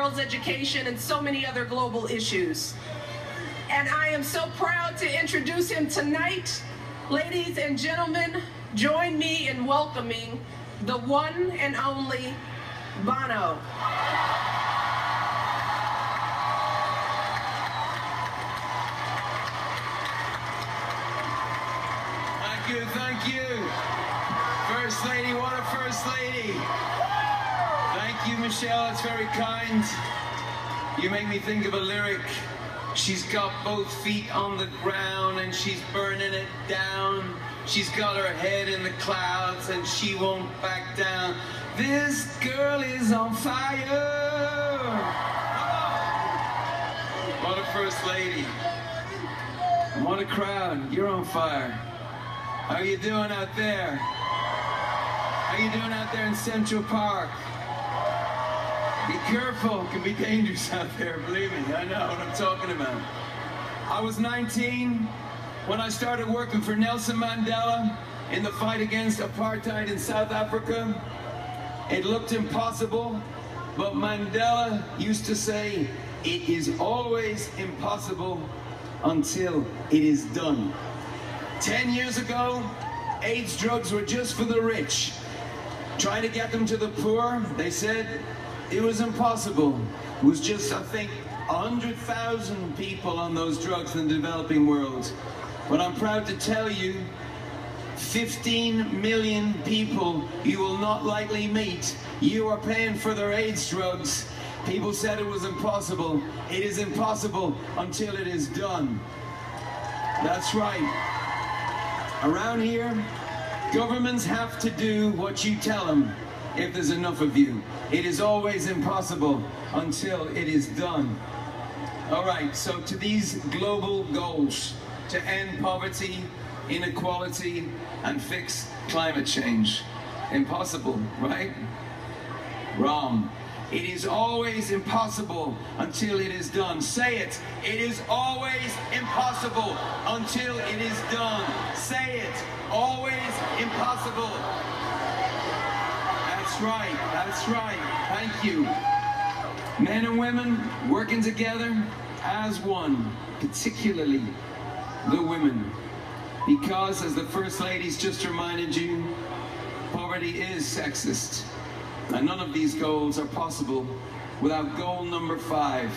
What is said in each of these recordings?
girls' education, and so many other global issues. And I am so proud to introduce him tonight. Ladies and gentlemen, join me in welcoming the one and only Bono. Thank you. First Lady, what a First Lady. Thank you, Michelle, it's very kind. You make me think of a lyric. She's got both feet on the ground and she's burning it down. She's got her head in the clouds and she won't back down. This girl is on fire. What a First Lady. And what a crowd. You're on fire. How you doing out there? How you doing out there in Central Park? Be careful, it can be dangerous out there, believe me, I know what I'm talking about. I was 19 when I started working for Nelson Mandela in the fight against apartheid in South Africa. It looked impossible, but Mandela used to say, it is always impossible until it is done. 10 years ago, AIDS drugs were just for the rich. Trying to get them to the poor, they said it was impossible. It was just, I think, 100,000 people on those drugs in the developing world. But I'm proud to tell you, 15 million people you will not likely meet, you are paying for their AIDS drugs. People said it was impossible. It is impossible until it is done. That's right. Around here, governments have to do what you tell them if there's enough of you. It is always impossible until it is done. All right, so to these global goals, to end poverty, inequality, and fix climate change. Impossible, right? Wrong. It is always impossible until it is done. Say it. It is always impossible until it is done. Say it. Always impossible. That's right. That's right. Thank you. Men and women working together as one, particularly the women. Because, as the First Lady's just reminded you, poverty is sexist. And none of these goals are possible without goal number 5,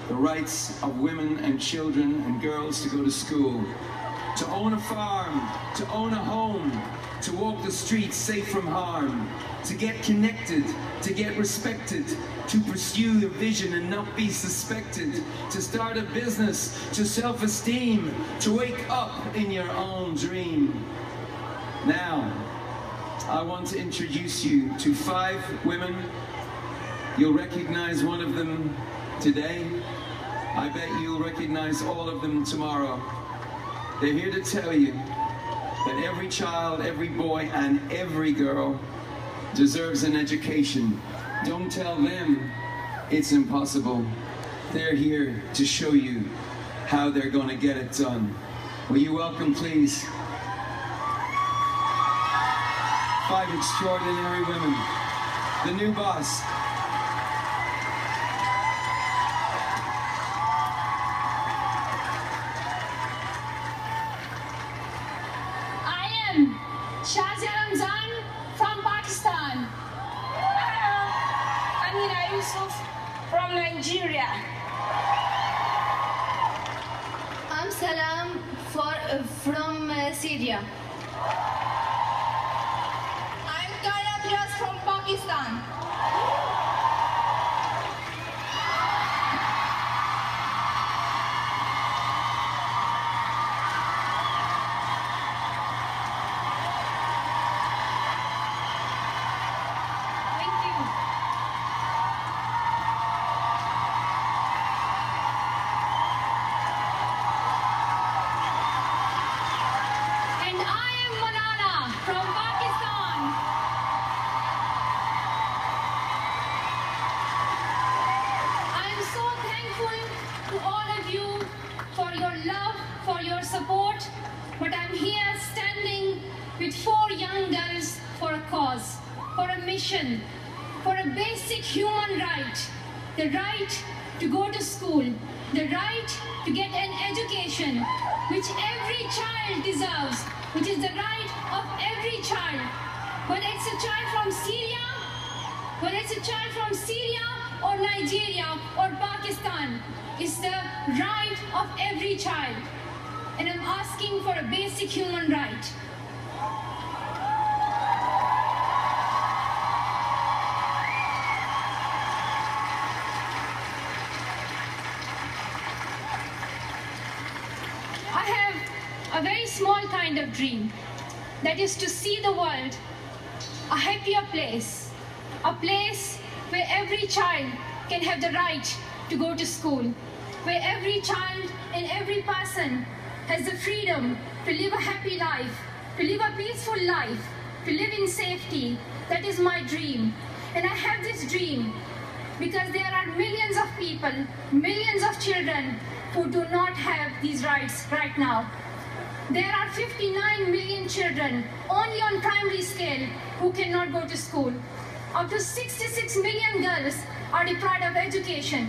the rights of women and children and girls to go to school, to own a farm, to own a home, to walk the streets safe from harm, to get connected, to get respected, to pursue a vision and not be suspected, to start a business, to self-esteem, to wake up in your own dream. Now, I want to introduce you to 5 women. You'll recognize one of them today. I bet you'll recognize all of them tomorrow. They're here to tell you that every child, every boy, and every girl deserves an education. Don't tell them it's impossible. They're here to show you how they're going to get it done. Will you welcome, please, 5 extraordinary women. The new boss. I am Shazia Ramzan from Pakistan. Amira Yusuf from Nigeria. I'm Salam from Syria. From Pakistan. Thank you. And I am Malala from Pakistan. For your support, but I'm here standing with 4 young girls for a cause, for a mission, for a basic human right, the right to go to school, the right to get an education, which every child deserves, which is the right of every child. Whether it's a child from Syria, whether it's a child from Syria or Nigeria or Pakistan, it's the right of every child. And I'm asking for a basic human right. I have a very small kind of dream, that is to see the world a happier place, a place where every child can have the right to go to school, where every child and every person has the freedom to live a happy life, to live a peaceful life, to live in safety. That is my dream. And I have this dream because there are millions of people, millions of children who do not have these rights right now. There are 59 million children only on primary scale who cannot go to school. Up to 66 million girls are deprived of education.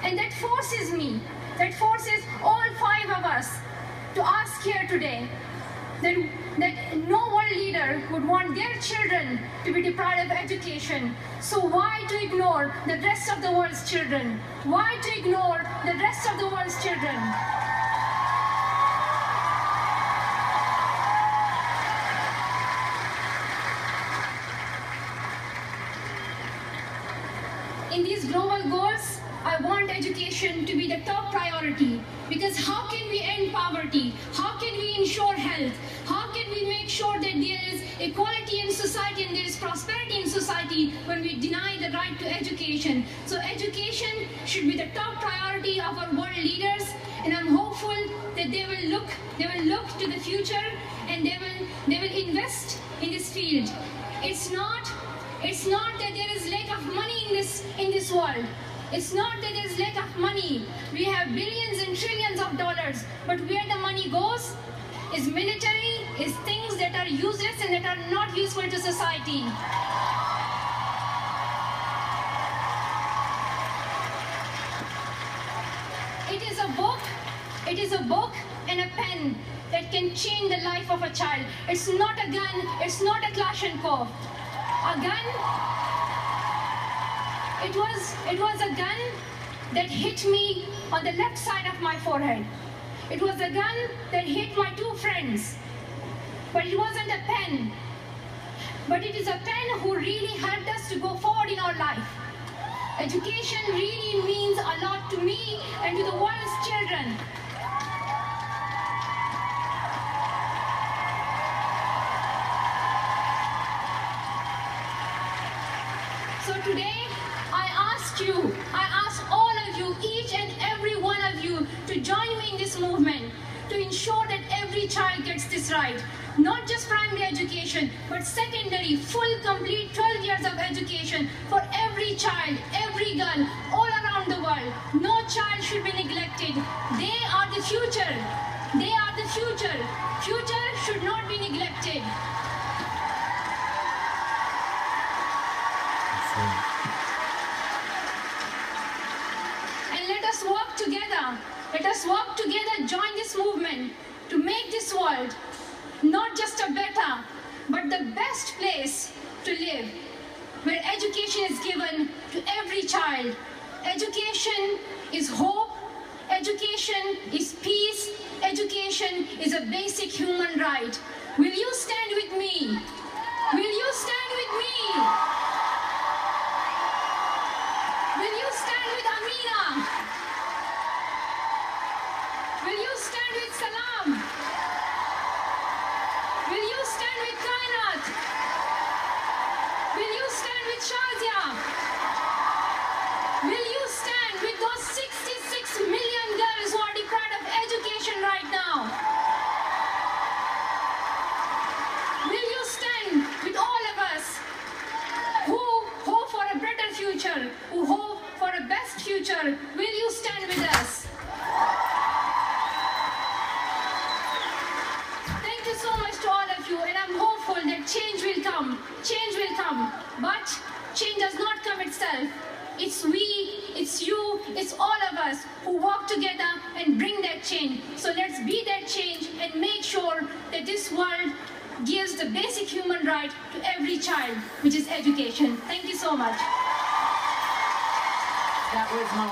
And that forces me, that forces all 5 of us to ask here today that no world leader would want their children to be deprived of education. So why to ignore the rest of the world's children? Why to ignore the rest of the world's children? In these global goals, I want education to be the top priority, because how can we end poverty? How can we ensure health? How can we make sure that there is equality in society and there is prosperity in society when we deny the right to education? So education should be the top priority of our world leaders, and I'm hopeful that they will look to the future and they will invest in this field. It's not that there is lack of money in this world. It's not that there is lack of money. We have billions and trillions of dollars, but where the money goes is military, is things that are useless and that are not useful to society. It is a book and a pen that can change the life of a child. It's not a gun, it's not a Kalashnikov. A gun, it was a gun that hit me on the left side of my forehead. It was a gun that hit my 2 friends. But it wasn't a pen. But it is a pen who really helped us to go forward in our life. Education really means a lot to me and to the world's children. So today, I ask all of you, each and every one of you, to join me in this movement, to ensure that every child gets this right. Not just primary education, but secondary, full, complete 12 years of education for every child, every girl, all around the world. No child should be neglected. They are the future. They are the future. Future should not be neglected. And let us work together. Let us work together, join this movement to make this world not just a better, but the best place to live, where education is given to every child. Education is hope, education is peace, education is a basic human right. Will you stand with me? Will you stand with me? Will you stand with Amina? Will you stand with Salam? Will you stand with Kainat? Will you stand with Shazia? Will you stand with those 66 million girls who are deprived of education right now? Will you stand with all of us who hope for a better future, who hope for a best future? Will you stand with us? Thank you so much to all of you, and I'm hopeful that change will come. Change will come, but change does not come itself. It It's we, it's you, it's all of us who work together and bring that change. So let's be that change and make sure that this world gives the basic human right to every child, which is education. Thank you so much. That was Malala.